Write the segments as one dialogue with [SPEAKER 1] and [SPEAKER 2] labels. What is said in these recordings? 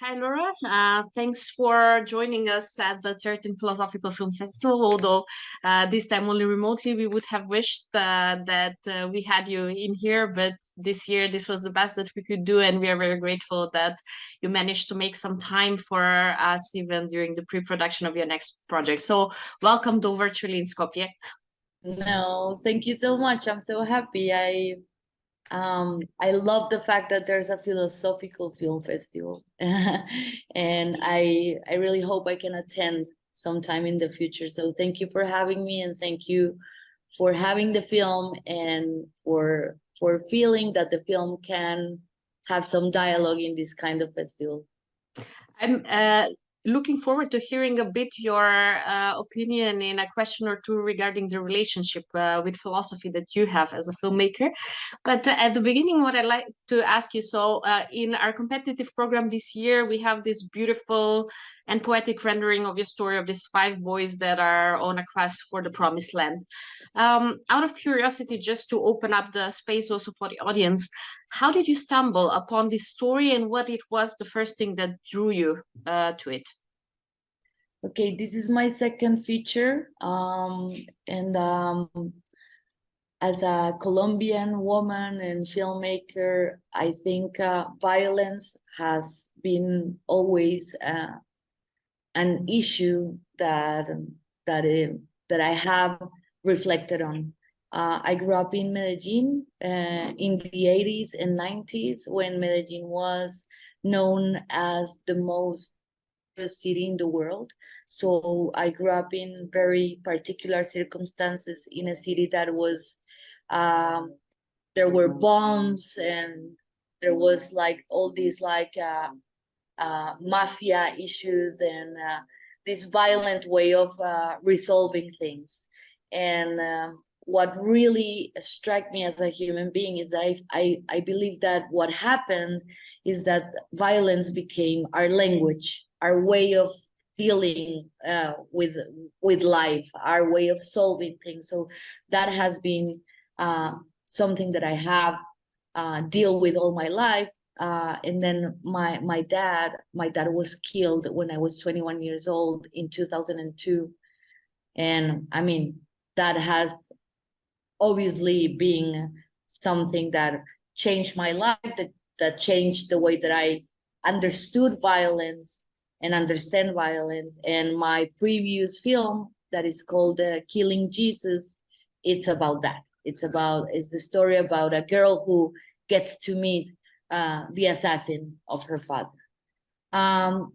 [SPEAKER 1] Hi, Laura. Thanks for joining us at the 13th Philosophical Film Festival. Although this time only remotely, we would have wished that we had you in here, but this year this was the best that we could do, and we are very grateful that you managed to make some time for us even during the pre-production of your next project. So welcome to virtually in Skopje.
[SPEAKER 2] No, thank you so much. I'm so happy. I love the fact that there's a philosophical film festival, and I really hope I can attend sometime in the future. So thank you for having me, and thank you for having the film and for feeling that the film can have some dialogue in this kind of festival.
[SPEAKER 1] I'm looking forward to hearing a bit your opinion in a question or two regarding the relationship with philosophy that you have as a filmmaker. But at the beginning, what I'd like to ask you, so in our competitive program this year, we have this beautiful and poetic rendering of your story of these 5 boys that are on a quest for the promised land. Out of curiosity, just to open up the space also for the audience, how did you stumble upon this story, and what it was the first thing that drew you to it?
[SPEAKER 2] Okay, this is my second feature, and as a Colombian woman and filmmaker, I think violence has been always an issue that I have reflected on. I grew up in Medellin in the 80s and 90s, when Medellin was known as the most city in the world. So I grew up in very particular circumstances in a city that was, there were bombs, and there was like all these like mafia issues, and this violent way of resolving things. And what really struck me as a human being is that I believe that what happened is that violence became our language, our way of dealing with life, our way of solving things. So that has been something that I have deal with all my life. And then my dad was killed when I was 21 years old in 2002. And I mean, that has obviously been something that changed my life, that changed the way that I understood violence and understand violence. And my previous film that is called Killing Jesus, it's about that. It's the story about a girl who gets to meet the assassin of her father.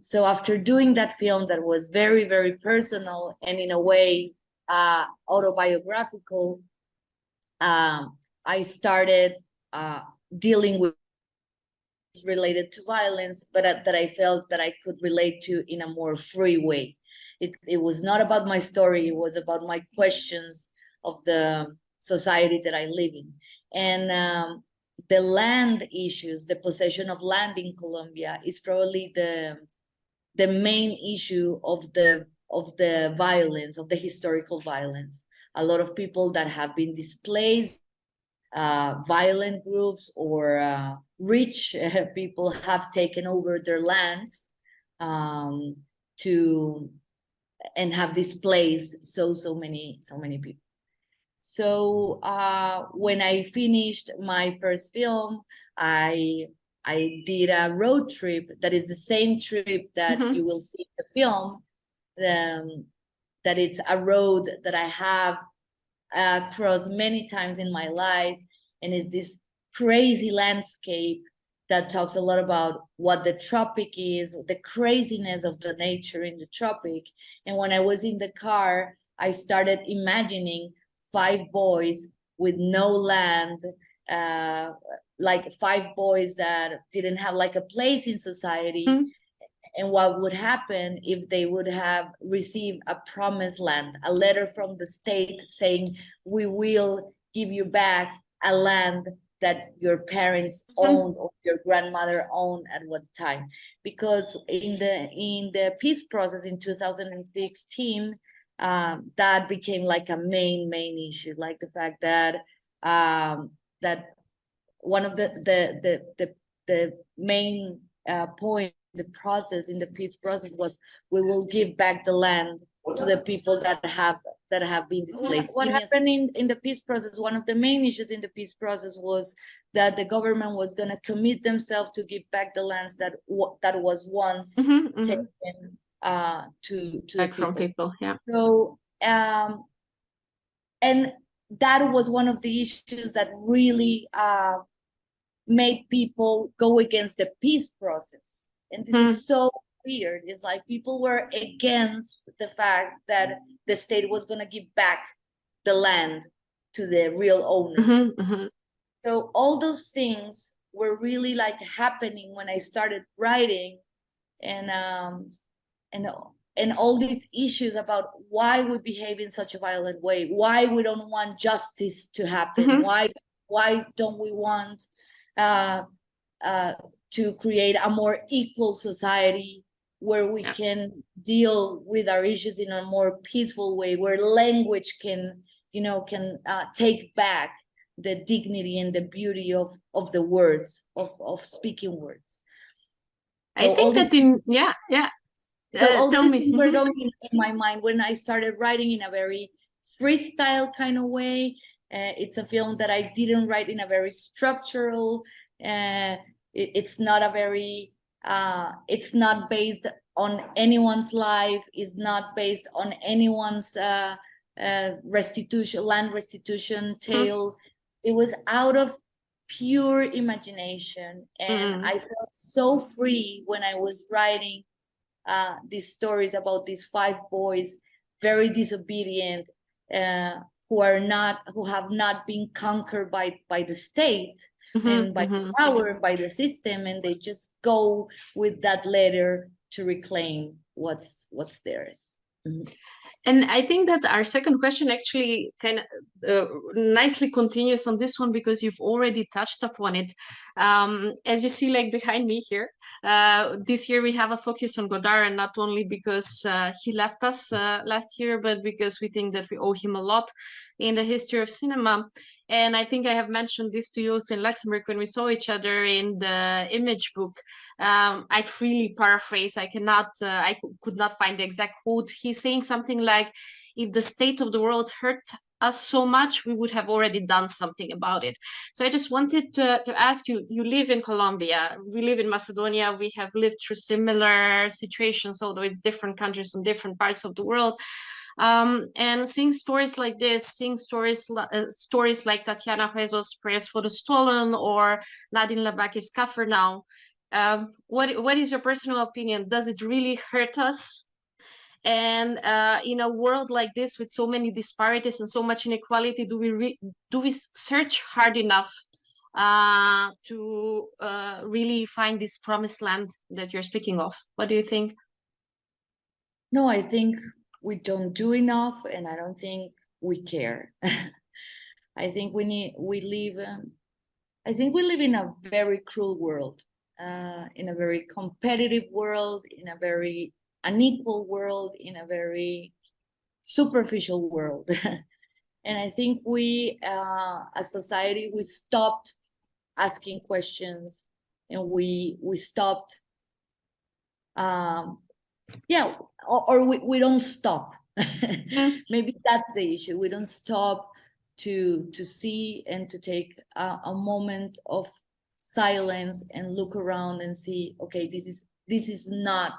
[SPEAKER 2] So after doing that film that was very, very personal and in a way autobiographical, I started dealing with related to violence, but that I felt that I could relate to in a more free way. It was not about my story, it was about my questions of the society that I live in. And the land issues, the possession of land in Colombia, is probably the main issue of the violence, of the historical violence. A lot of people that have been displaced, violent groups or rich people have taken over their lands and have displaced so many people. So when I finished my first film, I did a road trip that is the same trip that you will see in the film. That it's a road that I have crossed many times in my life, and it's this crazy landscape that talks a lot about what the tropic is, the craziness of the nature in the tropic. And when I was in the car, I started imagining 5 boys with no land, like 5 boys that didn't have like a place in society. And what would happen if they would have received a promised land, a letter from the state saying, we will give you back a land that your parents owned or your grandmother owned at what time. Because in the peace process in 2016, that became like a main issue, like the fact that that one of the main points the process, in the peace process, was we will give back the land to the people that have been displaced. What happened in the peace process, one of the main issues in the peace process was that the government was going to commit themselves to give back the lands that was once taken to
[SPEAKER 1] back
[SPEAKER 2] the
[SPEAKER 1] from people. Yeah.
[SPEAKER 2] So and that was one of the issues that really made people go against the peace process. And this is so weird. It's like people were against the fact that the state was going to give back the land to the real owners. So all those things were really like happening when I started writing, and all these issues about why we behave in such a violent way, why we don't want justice to happen, why don't we want to create a more equal society where we can deal with our issues in a more peaceful way, where language can take back the dignity and the beauty of the words, of speaking words.
[SPEAKER 1] So I think that
[SPEAKER 2] so all the things were going in my mind when I started writing in a very freestyle kind of way. It's a film that I didn't write in a very structural. It's not a very. It's not based on anyone's life. It's not based on anyone's land restitution tale. It was out of pure imagination, and I felt so free when I was writing these stories about these 5 boys, very disobedient, who have not been conquered by the state and by the power and by the system, and they just go with that letter to reclaim what's theirs.
[SPEAKER 1] And I think that our second question actually kind of nicely continues on this one, because you've already touched upon it. As you see, like behind me here, this year we have a focus on Godard, and not only because he left us last year, but because we think that we owe him a lot in the history of cinema. And I think I have mentioned this to you also in Luxembourg when we saw each other in the image book. I freely paraphrase. I could not find the exact quote. He's saying something like, if the state of the world hurt us so much, we would have already done something about it. So I just wanted to ask you, you live in Colombia, we live in Macedonia, we have lived through similar situations, although it's different countries in different parts of the world. And seeing stories like this, seeing stories like Tatiana Jesús Prayers for the Stolen or Nadine Labaki's Cafarnaum, what is your personal opinion? Does it really hurt us? And in a world like this, with so many disparities and so much inequality, do we search hard enough to really find this promised land that you're speaking of? What do you think?
[SPEAKER 2] No, I think we don't do enough, and I don't think we care. I think we live in a very cruel world, in a very competitive world, in a very unequal world, in a very superficial world. And I think we, as society, we stopped asking questions, and we stopped or we don't stop. Maybe that's the issue. We don't stop to see and to take a moment of silence and look around and see, okay, this is not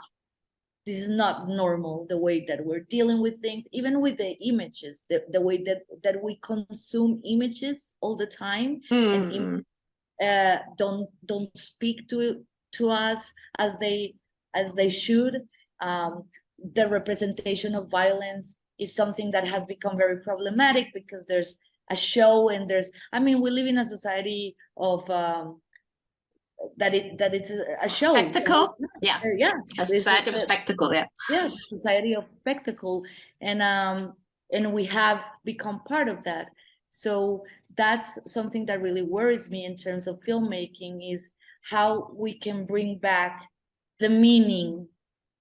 [SPEAKER 2] normal, the way that we're dealing with things, even with the images, the way that we consume images all the time, and don't speak to us as they should. The representation of violence is something that has become very problematic, because there's a show, and we live in a society of that it's a show.
[SPEAKER 1] Spectacle. A society of spectacle.
[SPEAKER 2] Society of spectacle, and we have become part of that. So that's something that really worries me in terms of filmmaking, is how we can bring back the meaning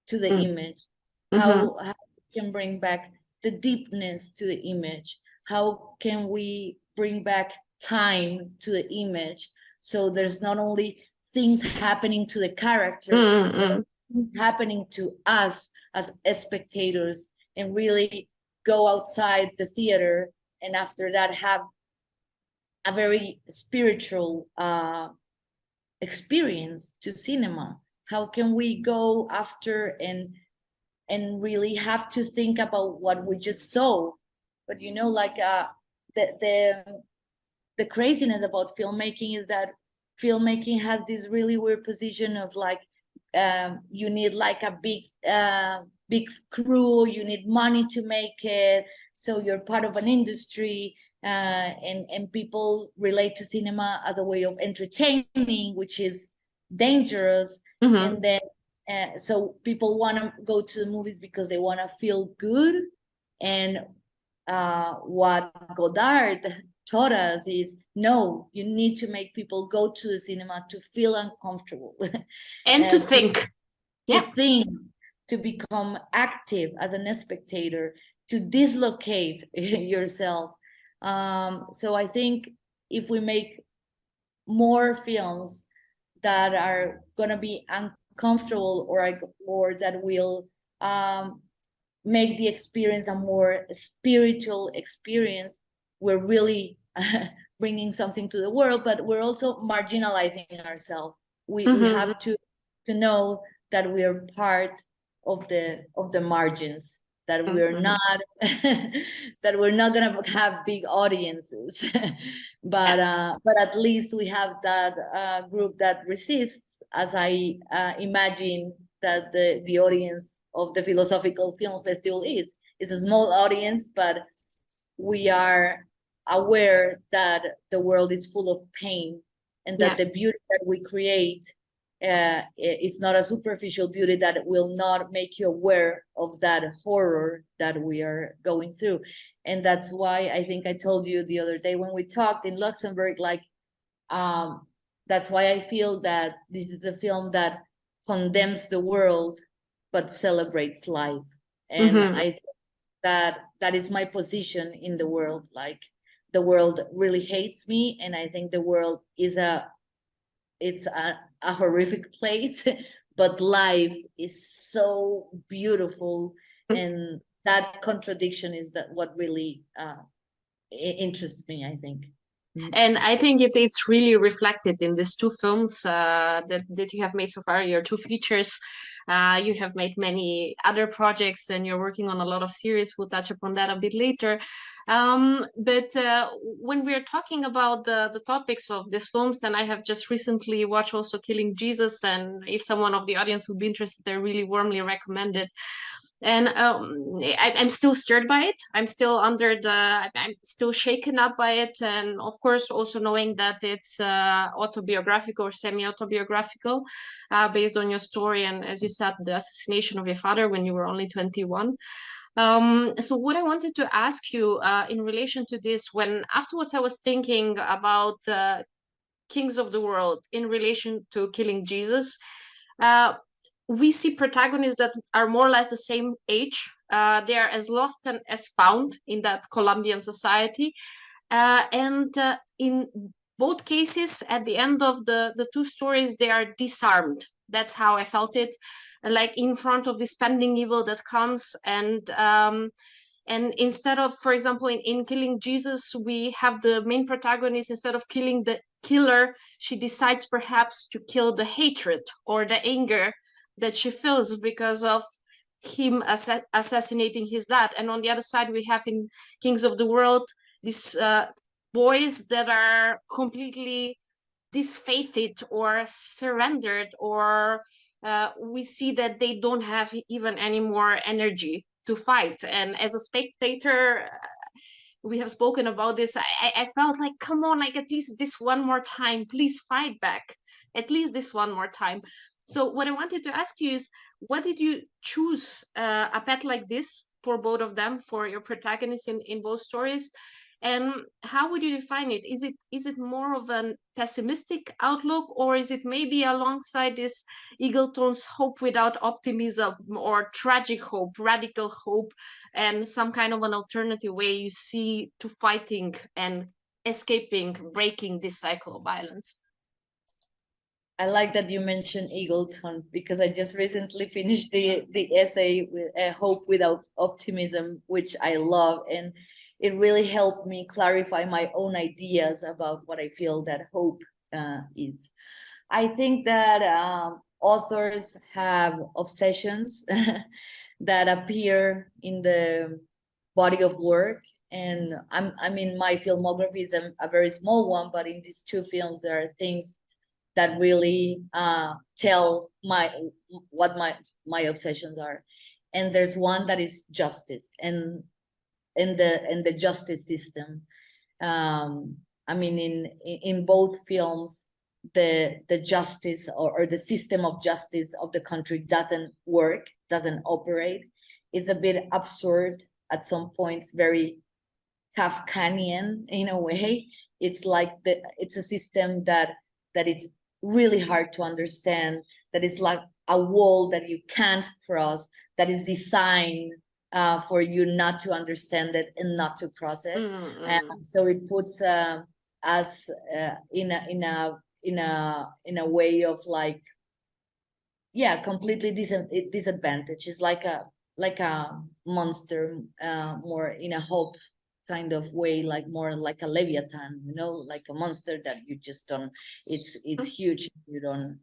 [SPEAKER 2] to the image, how we can bring back the deepness to the image, how can we bring back time to the image, so there's not only things happening to the characters, happening to us as spectators, and really go outside the theater, and after that have a very spiritual experience to cinema. How can we go after and really have to think about what we just saw? But you know, like the craziness about filmmaking is that filmmaking has this really weird position of like, you need like a big crew, you need money to make it, so you're part of an industry, and people relate to cinema as a way of entertaining, which is dangerous. And then so people want to go to the movies because they want to feel good, and what Godard taught us is, no, you need to make people go to the cinema to feel uncomfortable
[SPEAKER 1] and to think,
[SPEAKER 2] to become active as a spectator, to dislocate yourself. So I think if we make more films that are gonna be uncomfortable, or that will make the experience a more spiritual experience, we're really bringing something to the world, but we're also marginalizing ourselves. We have to know that we are part of the margins, that we're not that we're not gonna have big audiences, but at least we have that group that resists, as I imagine that the audience of the Philosophical Film Festival is a small audience, but we are aware that the world is full of pain, and that the beauty that we create is not a superficial beauty that will not make you aware of that horror that we are going through. And that's why I think I told you the other day when we talked in Luxembourg, like, that's why I feel that this is a film that condemns the world but celebrates life. And I think that is my position in the world. Like, the world really hates me, and I think the world is a horrific place, but life is so beautiful, and that contradiction is that what really interests me, I think.
[SPEAKER 1] And I think it's really reflected in these two films that you have made so far, your two features. You have made many other projects, and you're working on a lot of series. We'll touch upon that a bit later. But when we're talking about the topics of these films, and I have just recently watched also Killing Jesus, and if someone of the audience would be interested, I really warmly recommend it. And I'm still stirred by it. I'm still I'm still shaken up by it. And of course, also knowing that it's autobiographical or semi-autobiographical, based on your story. And as you said, the assassination of your father when you were only 21. So what I wanted to ask you in relation to this, when afterwards I was thinking about Kings of the World in relation to Killing Jesus, we see protagonists that are more or less the same age. They are as lost and as found in that Colombian society. And in both cases, at the end of the two stories, they are disarmed. That's how I felt it, like in front of this pending evil that comes. And instead of, for example, in Killing Jesus, we have the main protagonist, instead of killing the killer, she decides perhaps to kill the hatred or the anger that she feels because of him assassinating his dad. And on the other side, we have in Kings of the World these boys that are completely disfaithed or surrendered, or we see that they don't have even any more energy to fight. And as a spectator, we have spoken about this, I felt like, come on, like, at least this one more time, please fight back, at least this one more time. So what I wanted to ask you is, what did you choose a path like this for both of them, for your protagonists in both stories? And how would you define it? Is it more of a pessimistic outlook, or is it maybe alongside this Eagleton's hope without optimism, or tragic hope, radical hope, and some kind of an alternative way you see to fighting and escaping, breaking this cycle of violence?
[SPEAKER 2] I like that you mentioned Eagleton, because I just recently finished the essay with Hope Without Optimism, which I love, and it really helped me clarify my own ideas about what I feel that hope is. I think that authors have obsessions that appear in the body of work, and I mean, my filmography is a very small one, but in these two films there are things that really tell what my obsessions are. And there's one that is justice, and in the justice system. I mean, in both films, the justice or the system of justice of the country doesn't work, doesn't operate. It's a bit absurd at some points, very Kafkanian in a way. It's like it's a system that it's really hard to understand, that is like a wall that you can't cross, that is designed for you not to understand it and not to cross it. So it puts us in a way of like, yeah, completely disadvantaged. It's like a monster, more in a hope kind of way, like more like a Leviathan, you know, like a monster that you just don't, it's huge, you don't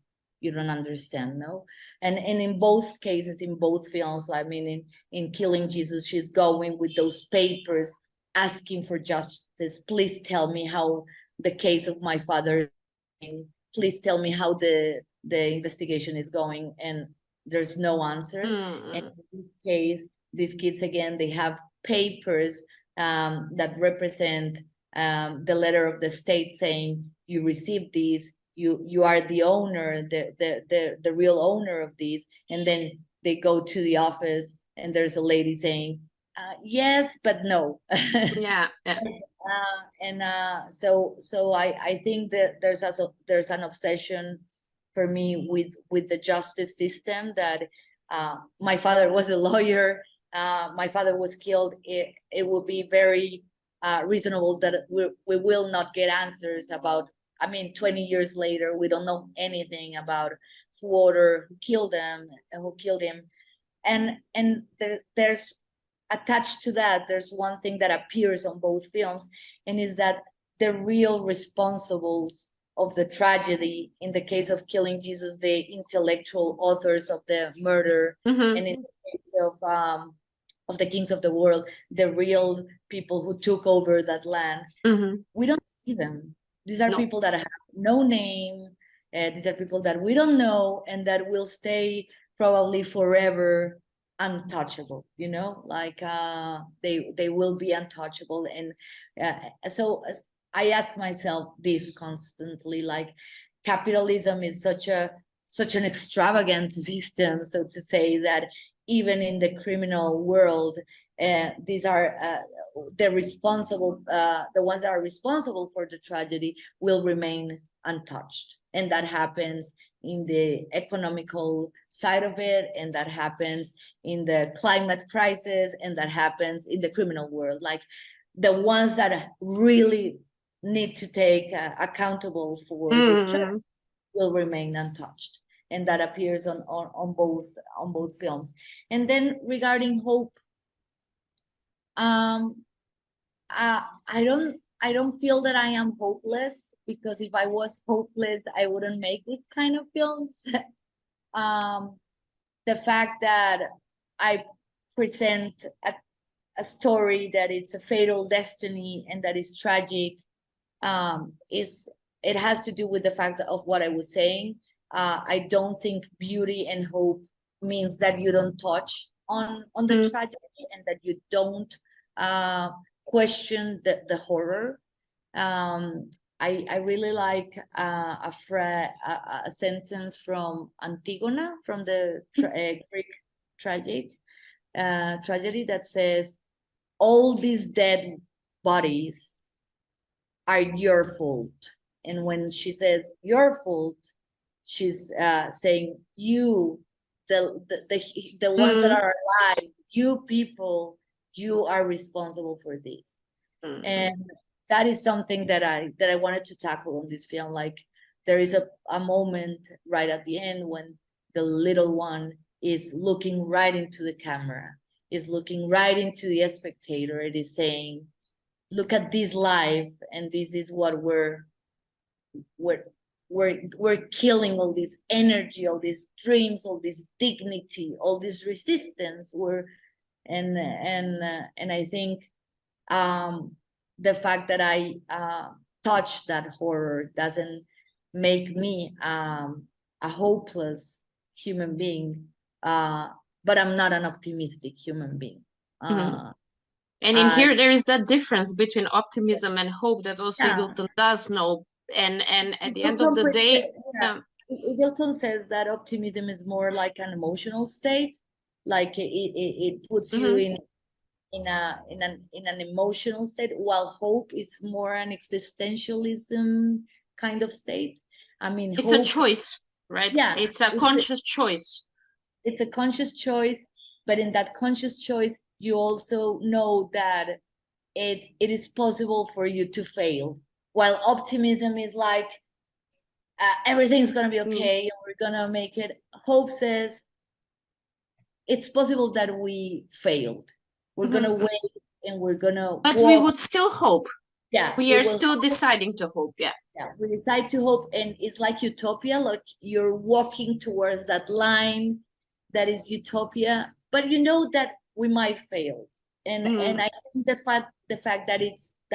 [SPEAKER 2] understand, no? And in both cases, in both films, I mean, in Killing Jesus, she's going with those papers asking for justice. Please tell me how the case of my father, please tell me how the investigation is going, and there's no answer. And in this case, these kids, again, they have papers that represent the letter of the state saying you received these, you are the owner, the real owner of these. And then they go to the office and there's a lady saying yes but no.
[SPEAKER 1] Yeah.
[SPEAKER 2] So I think that there's an obsession for me with the justice system, that my father was a lawyer. My father was killed. It would be very reasonable that we will not get answers about. I mean, 20 years later, we don't know anything about who killed him, and there's attached to that. There's one thing that appears on both films, and is that the real responsibles of the tragedy, in the case of Killing Jesus, the intellectual authors of the murder, and in the case of the Kings of the World, the real people who took over that land, we don't see them. These are people that have no name. These are people that we don't know, and that will stay probably forever untouchable, you know, like they will be untouchable. And so I ask myself this constantly, like, capitalism is such an extravagant system, so to say, that even in the criminal world, these are the ones that are responsible for the tragedy will remain untouched. And that happens in the economical side of it, and that happens in the climate crisis, and that happens in the criminal world. Like, the ones that really need to take accountable for this tragedy will remain untouched. And that appears on both films. And then regarding hope, I don't feel that I am hopeless, because if I was hopeless, I wouldn't make this kind of films. The fact that I present a story that it's a fatal destiny and that is tragic, it has to do with the fact of what I was saying. I don't think beauty and hope means that you don't touch on the tragedy, and that you don't question the horror. I really like a sentence from Antigona, from the Greek tragedy that says, all these dead bodies are your fault. And when she says your fault, she's saying you, the ones that are alive, you people, you are responsible for this. And that is something that I wanted to tackle on this film, like there is a moment right at the end when the little one is looking right into the camera, is looking right into the spectator. It is saying, look at this life, and this is what we're killing, all this energy, all these dreams, all this dignity, all this resistance. And I think the fact that I touch that horror doesn't make me a hopeless human being, but I'm not an optimistic human being.
[SPEAKER 1] And in here, there is that difference between optimism and hope that also Eagleton does know. And at the end of the day,
[SPEAKER 2] Eagleton says that optimism is more like an emotional state, like it puts you in an emotional state, while hope is more an existentialism kind of state. I mean,
[SPEAKER 1] it's a choice, right?
[SPEAKER 2] Yeah,
[SPEAKER 1] it's a conscious choice.
[SPEAKER 2] It's a conscious choice, but in that conscious choice, you also know that it is possible for you to fail. While optimism is like, everything's gonna be okay, and we're gonna make it. Hope says it's possible that we failed. We're gonna wait, and we're gonna
[SPEAKER 1] but we would still hope.
[SPEAKER 2] Yeah,
[SPEAKER 1] we are still deciding to hope. Yeah,
[SPEAKER 2] we decide to hope, and it's like utopia, like you're walking towards that line that is utopia, but you know that we might fail. And I think the fact that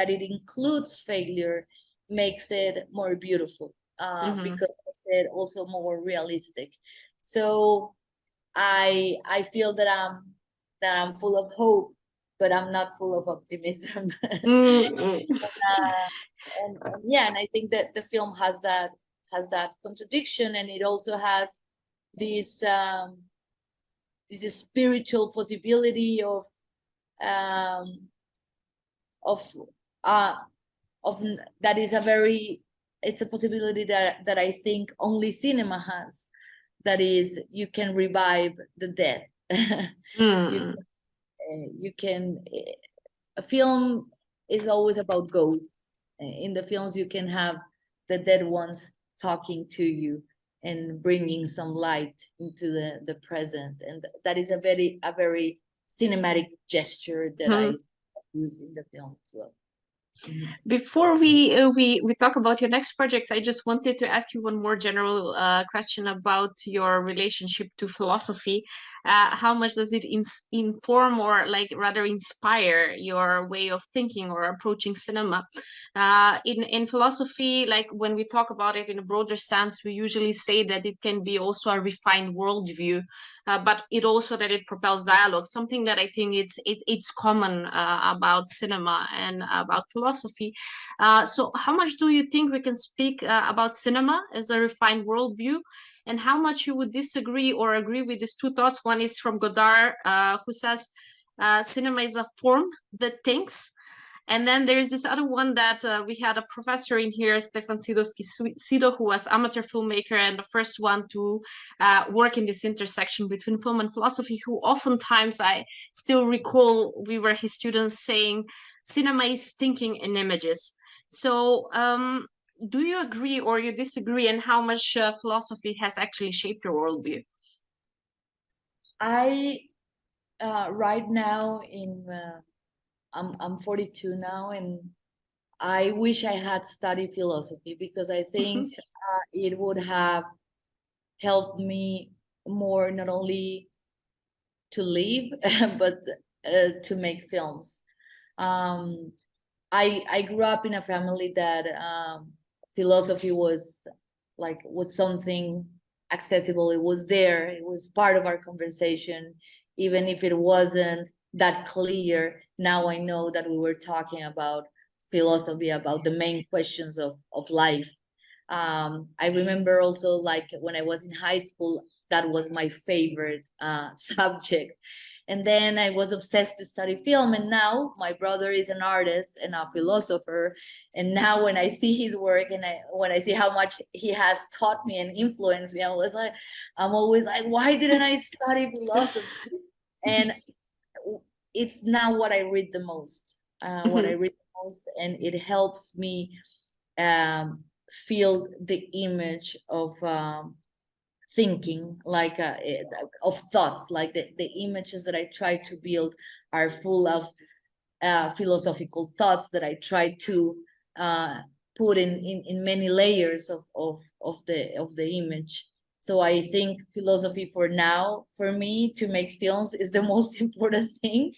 [SPEAKER 2] it includes failure makes it more beautiful, because it's it also more realistic. So I feel that I'm full of hope, but I'm not full of optimism. And I think that the film has that contradiction, and it also has this spiritual possibility of that is it's a possibility that I think only cinema has. That is, you can revive the dead. You can. A film is always about ghosts. In the films, you can have the dead ones talking to you and bringing some light into the present, and that is a very cinematic gesture that I use in the film as well.
[SPEAKER 1] Before we talk about your next project, I just wanted to ask you one more general question about your relationship to philosophy. How much does it inform, or like rather inspire, your way of thinking or approaching cinema? In philosophy, like when we talk about it in a broader sense, we usually say that it can be also a refined worldview, but it also that it propels dialogue, something that I think it's common about cinema and about philosophy. So how much do you think we can speak about cinema as a refined worldview, and how much you would disagree or agree with these two thoughts? One is from Godard, who says cinema is a form that thinks. And then there is this other one that we had a professor in here, Stefan Sidowski, who was amateur filmmaker and the first one to work in this intersection between film and philosophy, who oftentimes, I still recall, we were his students saying, cinema is thinking in images. So do you agree or you disagree, and how much philosophy has actually shaped your worldview?
[SPEAKER 2] I right now I'm 42 now, and I wish I had studied philosophy, because I think it would have helped me more, not only to live, but to make films. I grew up in a family that philosophy was something accessible. It was there. It was part of our conversation, even if it wasn't that clear. Now I know that we were talking about philosophy, about the main questions of life. I remember also, like when I was in high school, that was my favorite subject. And then I was obsessed to study film, and now my brother is an artist and a philosopher. And now when I see his work, and when I see how much he has taught me and influenced me, I'm always like, why didn't I study philosophy? And it's now what I read the most. And it helps me feel the image of thinking, like of thoughts, like the images that I try to build are full of philosophical thoughts that I try to put in many layers of the image. So I think philosophy for now, for me, to make films is the most important thing.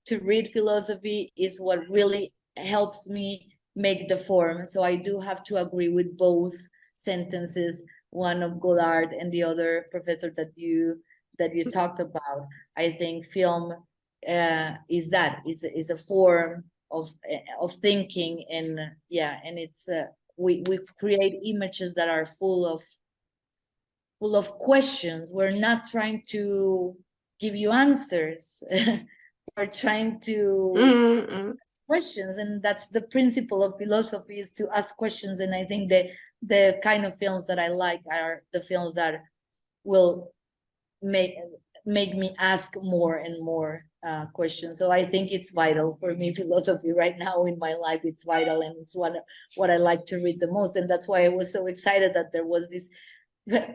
[SPEAKER 2] To read philosophy is what really helps me make the form. So I do have to agree with both sentences, one of Goddard and the other professor that you talked about. I think film is a form of thinking, and yeah, and it's we create images that are full of questions. We're not trying to give you answers. We're trying to ask questions, and that's the principle of philosophy, is to ask questions. And I think that the kind of films that I like are the films that will make me ask more and more questions. So I think it's vital for me. Philosophy right now in my life, it's vital, and it's what I like to read the most. And that's why I was so excited that there was this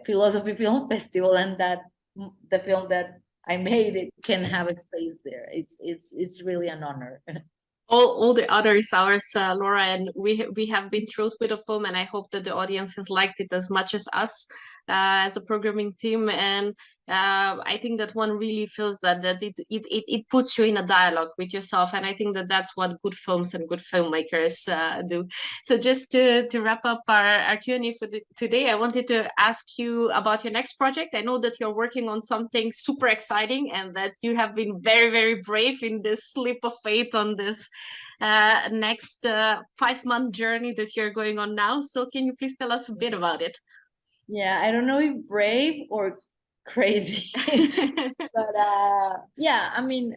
[SPEAKER 2] philosophy film festival, and that the film that I made, it can have a space there. It's really an honor.
[SPEAKER 1] All the others ours, Laura, and we have been thrilled with the film, and I hope that the audience has liked it as much as us as a programming team. And I think that one really feels that it puts you in a dialogue with yourself, and I think that that's what good films and good filmmakers do. So just to wrap up our Q&A for today, I wanted to ask you about your next project. I know that you're working on something super exciting, and that you have been very, very brave in this leap of faith on this next 5-month journey that you're going on now. So can you please tell us a bit about it?
[SPEAKER 2] Yeah, I don't know if brave or crazy, but yeah, I mean,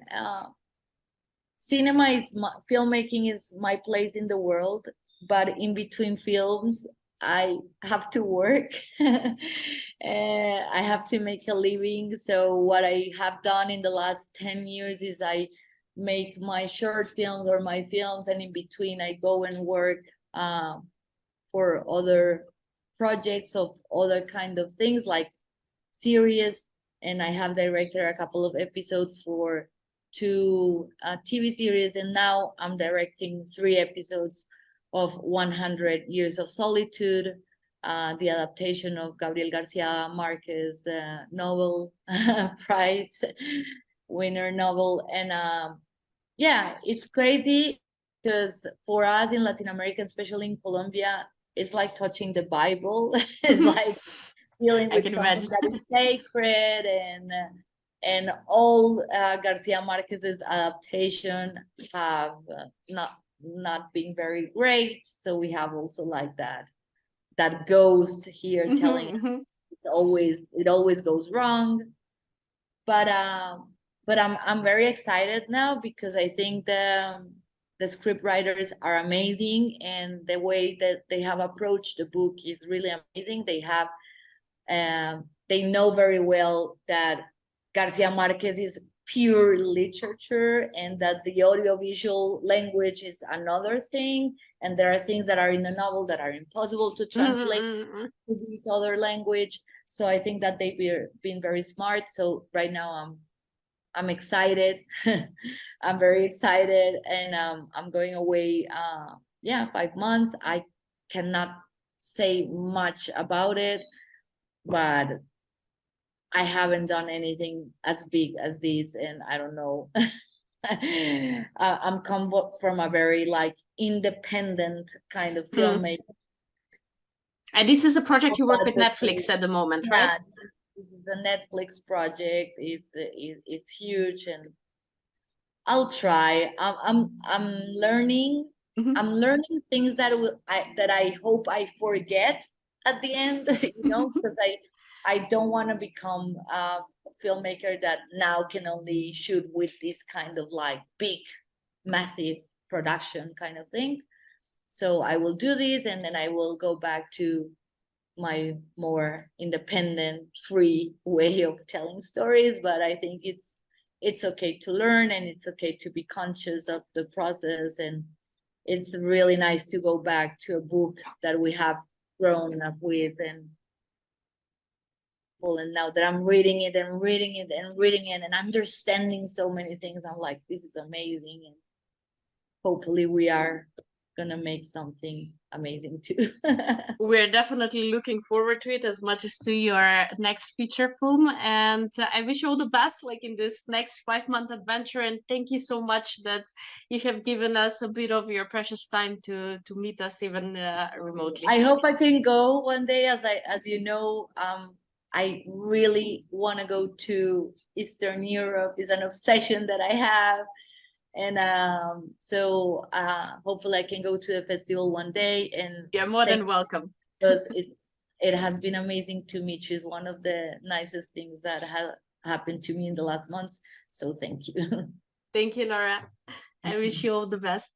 [SPEAKER 2] cinema is filmmaking is my place in the world, but in between films, I have to work. I have to make a living. So what I have done in the last 10 years is I make my short films or my films, and in between I go and work for other projects of other kind of things, like series. And I have directed a couple of episodes for 2 TV series, and now I'm directing 3 episodes of 100 Years of Solitude, the adaptation of Gabriel Garcia Marquez Nobel Prize winner novel. And yeah, it's crazy because for us in Latin America, especially in Colombia, it's like touching the Bible. It's like dealing with something that is sacred, and all Garcia Marquez's adaptation have not been very great. So we have also like that ghost here telling us it always goes wrong. But I'm very excited now, because I think the script writers are amazing, and the way that they have approached the book is really amazing. They know very well that Garcia Marquez is pure literature, and that the audiovisual language is another thing, and there are things that are in the novel that are impossible to translate to this other language. So I think that they've been very smart. So right now I'm excited. I'm very excited, and I'm going away 5 months. I cannot say much about it, but I haven't done anything as big as this, and I don't know. I'm come from a very like independent kind of filmmaker.
[SPEAKER 1] And this is a project you work with Netflix at the moment, right?
[SPEAKER 2] This is a Netflix project. It's huge, and I'll try. I'm learning. I'm learning things that I hope I forget at the end. Because I don't want to become a filmmaker that now can only shoot with this kind of like big, massive production kind of thing. So I will do this, and then I will go back to my more independent, free way of telling stories. But I think it's okay to learn, and it's okay to be conscious of the process. And it's really nice to go back to a book that we have grown up with, and now that I'm reading it and reading it and reading it and understanding so many things, I'm like, this is amazing, and hopefully we are gonna make something amazing too.
[SPEAKER 1] We're definitely looking forward to it as much as to your next feature film, and I wish you all the best, like in this next 5-month adventure. And thank you so much that you have given us a bit of your precious time to meet us even remotely.
[SPEAKER 2] I hope I can go one day. As you know, I really want to go to Eastern Europe. It's an obsession that I have. And so hopefully I can go to the festival one day. And
[SPEAKER 1] you're more than welcome.
[SPEAKER 2] Because it has been amazing to meet you. It's one of the nicest things that have happened to me in the last months. So thank you.
[SPEAKER 1] Thank you, Laura. I wish you all the best.